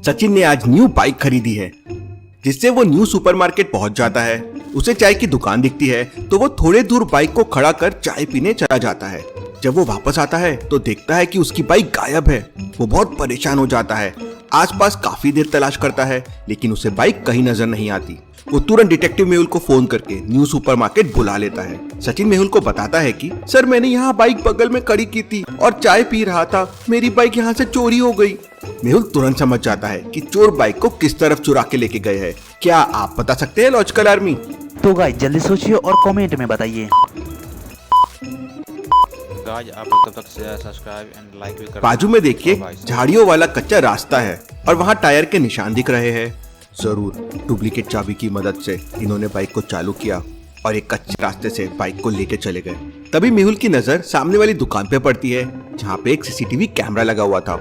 सचिन ने आज new bike खरीदी है, जिससे वो न्यू सुपरमार्केट पहुंच जाता है। उसे चाय की दुकान दिखती है तो वो थोड़े दूर बाइक को खड़ा कर चाय पीने चला जाता है। जब वो वापस आता है तो देखता है कि उसकी बाइक गायब है। वो बहुत परेशान हो जाता है। आसपास काफी देर तलाश करता है लेकिन उसे बाइक कहीं नजर नहीं आती। वो तुरंत डिटेक्टिव मेहुल को फोन करके न्यू सुपरमार्केट बुला लेता है। सचिन मेहुल को बताता है कि सर, मैंने यहाँ बाइक बगल में खड़ी की थी और चाय पी रहा था। मेरी बाइक यहाँ से चोरी हो गई। मेहुल तुरंत समझ जाता है कि चोर बाइक को किस तरफ चुरा के लेके गए हैं। क्या आप बता सकते हैं लॉजिकल आर्मी? तो गाइस जल्दी सोचिए और कमेंट में बताइए। आप लोग तब तक सब्सक्राइब एंड लाइक भी कर। बाजू में देखिए, झाड़ियों वाला कच्चा रास्ता है और वहाँ टायर के निशान दिख रहे हैं। जरूर डुप्लीकेट चाबी की मदद से इन्होंने बाइक को चालू किया और एक कच्चे रास्ते से बाइक को लेके चले गए। तभी मेहुल की नजर सामने वाली दुकान पे पड़ती है जहाँ पे एक सीसीटीवी कैमरा लगा हुआ था।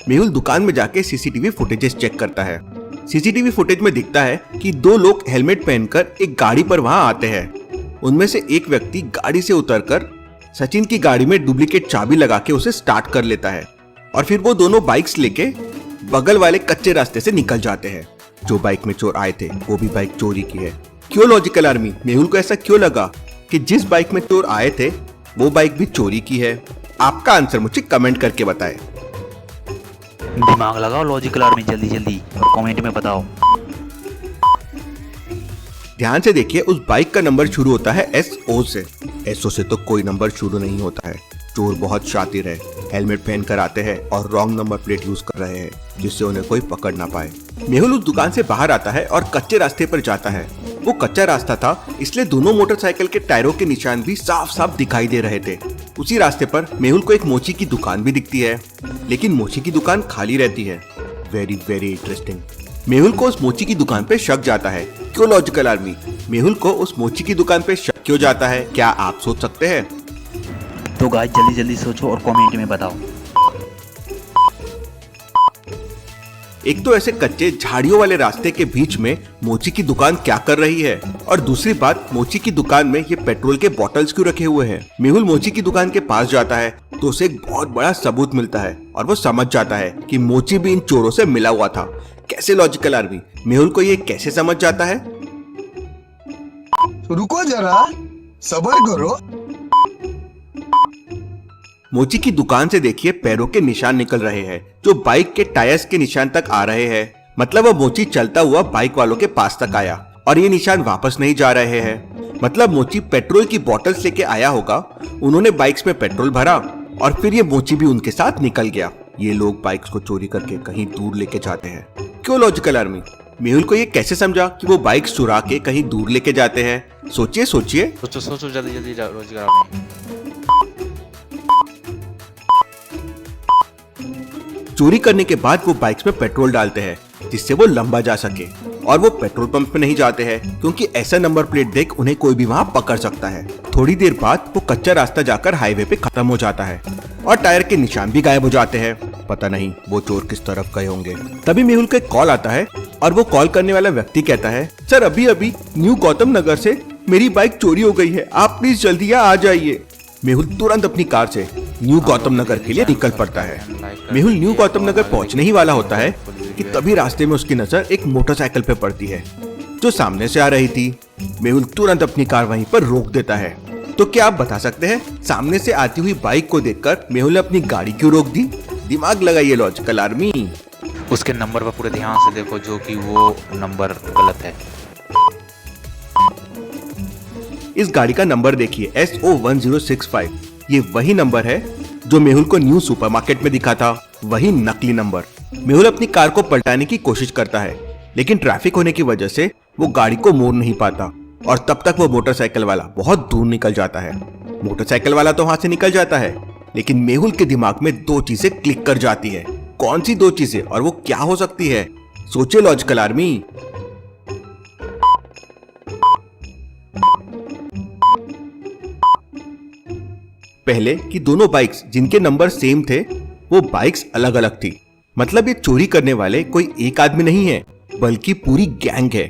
मेहुल दुकान में जाके सीसीटीवी फुटेजेस चेक करता है। सीसीटीवी फुटेज में दिखता है कि दो लोग हेलमेट पहनकर एक गाड़ी पर वहां आते हैं। उनमें से एक व्यक्ति गाड़ी से उतरकर सचिन की गाड़ी में डुप्लीकेट चाबी लगा के उसे स्टार्ट कर लेता है और फिर वो दोनों बाइक्स लेके बगल वाले कच्चे रास्ते से निकल जाते हैं। जो बाइक में चोर आए थे वो भी बाइक चोरी की है। क्यों लॉजिकल आर्मी? मेहुल को ऐसा क्यों लगा कि जिस बाइक में चोर आए थे वो बाइक भी चोरी की है? आपका आंसर मुझे कमेंट करके बताएं। दिमाग लगाओ लॉजिकल आर्मी, जल्दी जल्दी और कमेंट में बताओ। ध्यान से देखिए, उस बाइक का नंबर शुरू होता है SO से। SO से तो कोई नंबर शुरू नहीं होता है। चोर बहुत शातिर है, हेलमेट पहन कर आते हैं और रॉन्ग नंबर प्लेट यूज कर रहे हैं जिससे उन्हें कोई पकड़ ना पाए। मेहुल उस दुकान से बाहर आता है और कच्चे रास्ते पर जाता है। वो कच्चा रास्ता था इसलिए दोनों मोटरसाइकिल के टायरों के निशान भी साफ साफ दिखाई दे रहे थे। उसी रास्ते पर मेहुल को एक मोची की दुकान भी दिखती है, लेकिन मोची की दुकान खाली रहती है। Very very interesting. मेहुल को उस मोची की दुकान पे शक जाता है। क्यों लॉजिकल आर्मी? मेहुल को उस मोची की दुकान पे शक क्यों जाता है? क्या आप सोच सकते हैं? तो गाइस जल्दी जल्दी सोचो और कमेंट में बताओ। एक तो ऐसे कच्चे झाड़ियों वाले रास्ते के बीच में मोची की दुकान क्या कर रही है, और दूसरी बात, मोची की दुकान में ये पेट्रोल के बॉटल्स क्यों रखे हुए हैं? मेहुल मोची की दुकान के पास जाता है तो उसे एक बहुत बड़ा सबूत मिलता है और वो समझ जाता है कि मोची भी इन चोरों से मिला हुआ था। कैसे लॉजिकल आर्मी? मेहुल को ये कैसे समझ जाता है? रुको जरा, सब्र करो। मोची की दुकान से देखिए, पैरों के निशान निकल रहे हैं जो बाइक के टायर्स के निशान तक आ रहे हैं। मतलब वो मोची चलता हुआ बाइक वालों के पास तक आया और ये निशान वापस नहीं जा रहे हैं। मतलब मोची पेट्रोल की बोतल्स लेके आया होगा, उन्होंने बाइक्स में पेट्रोल भरा और फिर ये मोची भी उनके साथ निकल गया। ये लोग बाइक्स को चोरी करके कहीं दूर लेके जाते हैं। क्यों लॉजिकल आर्मी? मेहुल को ये कैसे समझा कि वो बाइक चुरा के कहीं दूर लेके जाते हैं? सोचिए सोचिए। सोचो जल्दी जल्दी लॉजिकल आर्मी। चोरी करने के बाद वो बाइक्स में पेट्रोल डालते हैं जिससे वो लंबा जा सके, और वो पेट्रोल पंप पे नहीं जाते हैं क्योंकि ऐसा नंबर प्लेट देख उन्हें कोई भी वहाँ पकड़ सकता है। थोड़ी देर बाद वो कच्चा रास्ता जाकर हाईवे पे खत्म हो जाता है और टायर के निशान भी गायब हो जाते हैं। पता नहीं वो चोर किस तरफ गए होंगे। तभी मेहुल को एक कॉल आता है और वो कॉल करने वाला व्यक्ति कहता है, सर अभी अभी न्यू गौतम नगर से मेरी बाइक चोरी हो गई है, आप प्लीज जल्दी यहाँ आ जाइए। मेहुल तुरंत अपनी कार से न्यू गौतम नगर के लिए निकल पड़ता है। मेहुल न्यू गौतम नगर पहुंचने ही वाला होता है कि तभी रास्ते में उसकी नजर एक मोटरसाइकिल पे पड़ती है जो सामने से आ रही थी। मेहुल तुरंत अपनी कार वहीं पर रोक देता है। तो क्या आप बता सकते हैं सामने से आती हुई बाइक को देखकर मेहुल ने अपनी गाड़ी क्यों रोक दी? दिमाग लगाइए लॉजिकल आर्मी। उसके नंबर पर पूरे ध्यान से देखो जो कि वो नंबर गलत है। इस गाड़ी का नंबर देखिए, SO1065। ये वही नंबर है जो मेहुल को न्यू सुपरमार्केट में दिखा था, वही नकली नंबर। मेहुल अपनी कार को पलटाने की कोशिश करता है लेकिन ट्रैफिक होने की वजह से वो गाड़ी को मोड़ नहीं पाता और तब तक वो मोटरसाइकिल वाला बहुत दूर निकल जाता है। मोटरसाइकिल वाला तो वहां से निकल जाता है लेकिन मेहुल के दिमाग में दो चीजें क्लिक कर जाती है। कौन सी दो चीजें और वो क्या हो सकती है? सोचिए लॉजिकल आर्मी। पहले कि दोनों बाइक्स जिनके नंबर सेम थे वो बाइक्स अलग अलग थी। मतलब ये चोरी करने वाले कोई एक आदमी नहीं है बल्कि पूरी गैंग है